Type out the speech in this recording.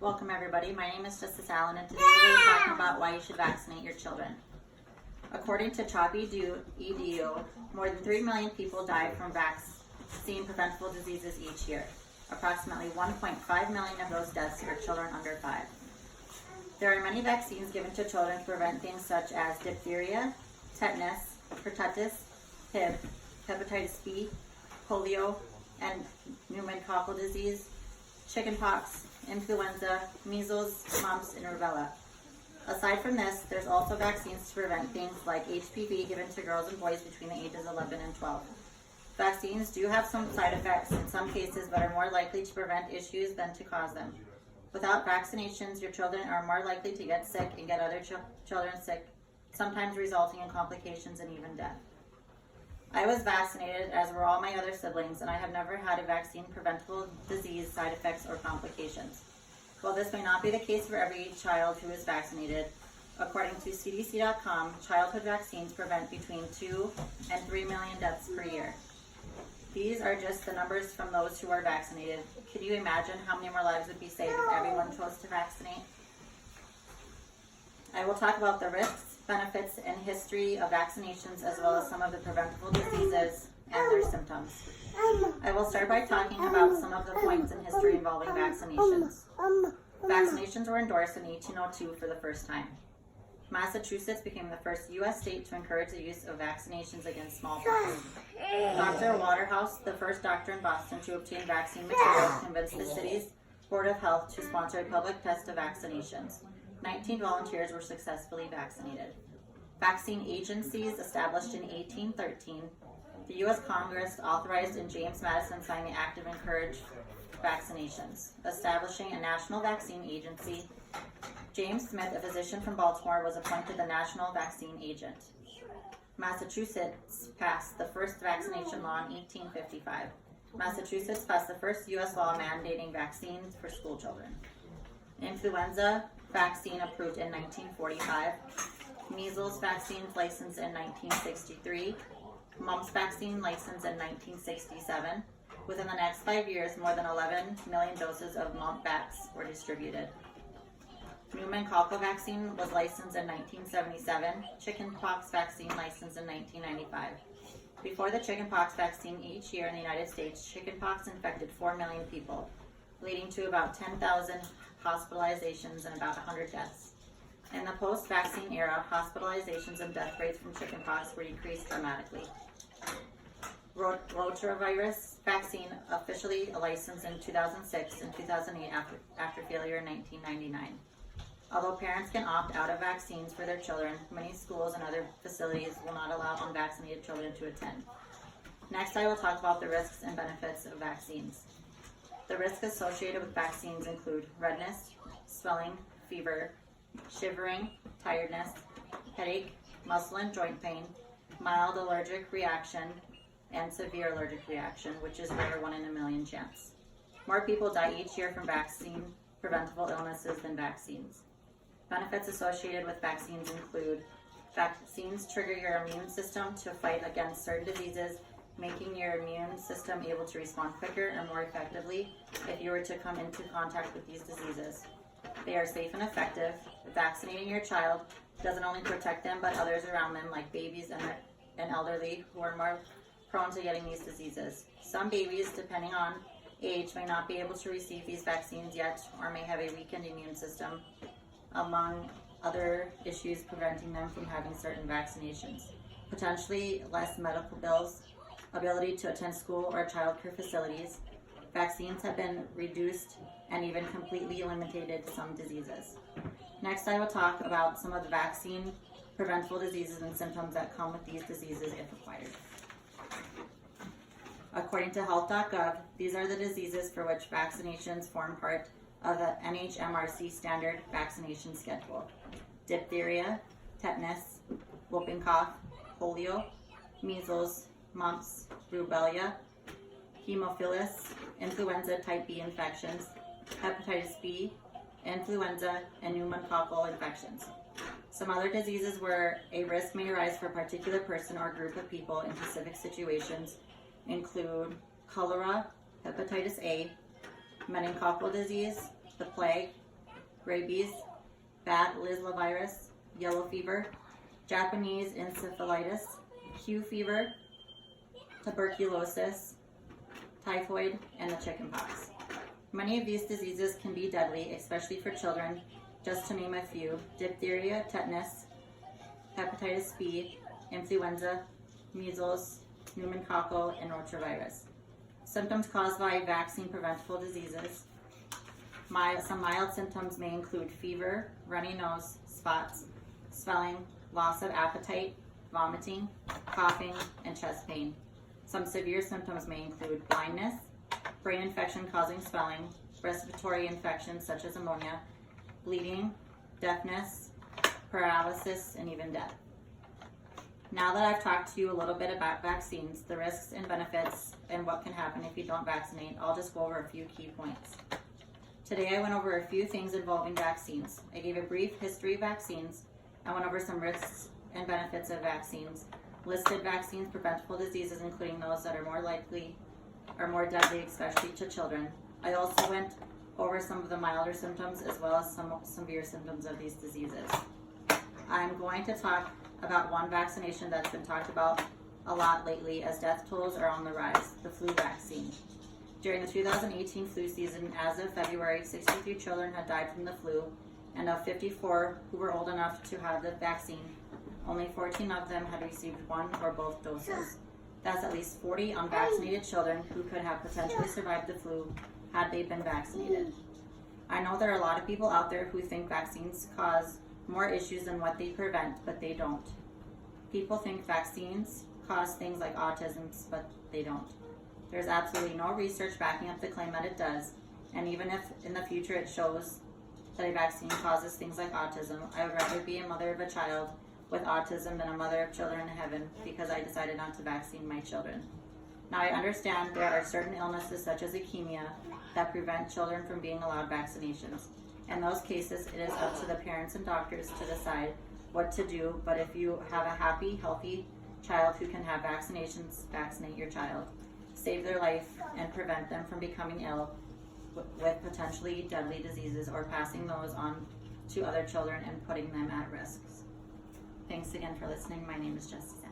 Welcome everybody, my name is Justice Allen and today we're talking about why you should vaccinate your children. According to CHOP-EDU, more than 3 million people die from vaccine preventable diseases each year. Approximately 1.5 million of those deaths are children under 5. There are many vaccines given to children to prevent things such as diphtheria, tetanus, pertussis, HIV, hepatitis B, polio, and pneumococcal disease, chickenpox, influenza, measles, mumps, and rubella. Aside from this, there's also vaccines to prevent things like HPV given to girls and boys between the ages 11 and 12. Vaccines do have some side effects in some cases, but are more likely to prevent issues than to cause them. Without vaccinations, your children are more likely to get sick and get other children sick, sometimes resulting in complications and even death. I was vaccinated, as were all my other siblings, and I have never had a vaccine preventable disease, side effects, or complications. While this may not be the case for every child who is vaccinated, according to CDC.com, childhood vaccines prevent between 2 and 3 million deaths per year. These are just the numbers from those who are vaccinated. Can you imagine how many more lives would be saved if everyone chose to vaccinate? I will talk about the risks, benefits, and history of vaccinations, as well as some of the preventable diseases and their symptoms. I will start by talking about some of the points in history involving vaccinations. Vaccinations were endorsed in 1802 for the first time. Massachusetts became the first U.S. state to encourage the use of vaccinations against smallpox. Dr. Waterhouse, the first doctor in Boston to obtain vaccine materials, convinced the city's Board of Health to sponsor a public test of vaccinations. 19 volunteers were successfully vaccinated. Vaccine agencies established in 1813. The U.S. Congress authorized and James Madison signed the Act of Encourage Vaccinations, establishing a national vaccine agency. James Smith, a physician from Baltimore, was appointed the national vaccine agent. Massachusetts passed the first vaccination law in 1855. Massachusetts passed the first U.S. law mandating vaccines for school children. Influenza vaccine approved in 1945. Measles vaccine licensed in 1963. Mumps vaccine licensed in 1967. Within the next 5 years, more than 11 million doses of mump bats were distributed. Pneumococcal vaccine was licensed in 1977. Chickenpox vaccine licensed in 1995. Before the chickenpox vaccine, each year in the United States, chickenpox infected 4 million people, leading to about 10,000 hospitalizations and about 100 deaths. In the post-vaccine era, hospitalizations and death rates from chickenpox were decreased dramatically. Rotavirus vaccine officially licensed in 2006 and 2008 after failure in 1999. Although parents can opt out of vaccines for their children, many schools and other facilities will not allow unvaccinated children to attend. Next, I will talk about the risks and benefits of vaccines. The risks associated with vaccines include redness, swelling, fever, shivering, tiredness, headache, muscle and joint pain, mild allergic reaction, and severe allergic reaction, which is rare 1 in a million chance. More people die each year from vaccine preventable illnesses than vaccines. Benefits associated with vaccines include vaccines trigger your immune system to fight against certain diseases, making your immune system able to respond quicker and more effectively if you were to come into contact with these diseases. They are safe and effective. Vaccinating your child doesn't only protect them, but others around them, like babies and elderly, who are more prone to getting these diseases. Some babies, depending on age, may not be able to receive these vaccines yet, or may have a weakened immune system, among other issues preventing them from having certain vaccinations. Potentially less medical bills, ability to attend school or childcare facilities. Vaccines have been reduced and even completely eliminated some diseases. Next, I will talk about some of the vaccine preventable diseases and symptoms that come with these diseases if acquired. According to health.gov, these are the diseases for which vaccinations form part of the NHMRC standard vaccination schedule: diphtheria, tetanus, whooping cough, polio, measles, mumps, rubella, hemophilus, influenza type B infections, hepatitis B, influenza, and pneumococcal infections. Some other diseases where a risk may arise for a particular person or group of people in specific situations include cholera, hepatitis A, meningococcal disease, the plague, rabies, bat virus, yellow fever, Japanese encephalitis, Q fever, tuberculosis, typhoid, and the chickenpox. Many of these diseases can be deadly, especially for children, just to name a few: diphtheria, tetanus, hepatitis B, influenza, measles, pneumococcal, and rotavirus. Symptoms caused by vaccine preventable diseases. Some mild symptoms may include fever, runny nose, spots, swelling, loss of appetite, vomiting, coughing, and chest pain. Some severe symptoms may include blindness, brain infection causing swelling, respiratory infections such as pneumonia, bleeding, deafness, paralysis, and even death. Now that I've talked to you a little bit about vaccines, the risks and benefits, and what can happen if you don't vaccinate, I'll just go over a few key points. Today I went over a few things involving vaccines. I gave a brief history of vaccines. I went over some risks and benefits of vaccines, listed vaccines preventable diseases, including those that are more likely or more deadly, especially to children. I also went over some of the milder symptoms as well as some severe symptoms of these diseases. I'm going to talk about one vaccination that's been talked about a lot lately as death tolls are on the rise, the flu vaccine. During the 2018 flu season, as of February, 63 children had died from the flu, and of 54 who were old enough to have the vaccine, only 14 of them had received one or both doses. That's at least 40 unvaccinated children who could have potentially survived the flu had they been vaccinated. I know there are a lot of people out there who think vaccines cause more issues than what they prevent, but they don't. People think vaccines cause things like autism, but they don't. There's absolutely no research backing up the claim that it does, and even if in the future it shows that a vaccine causes things like autism, I would rather be a mother of a child with autism than a mother of children in heaven because I decided not to vaccine my children. Now I understand there are certain illnesses such as leukemia that prevent children from being allowed vaccinations. In those cases, it is up to the parents and doctors to decide what to do, but if you have a happy, healthy child who can have vaccinations, vaccinate your child. Save their life and prevent them from becoming ill with potentially deadly diseases or passing those on to other children and putting them at risk. Thanks again for listening. My name is Jessica.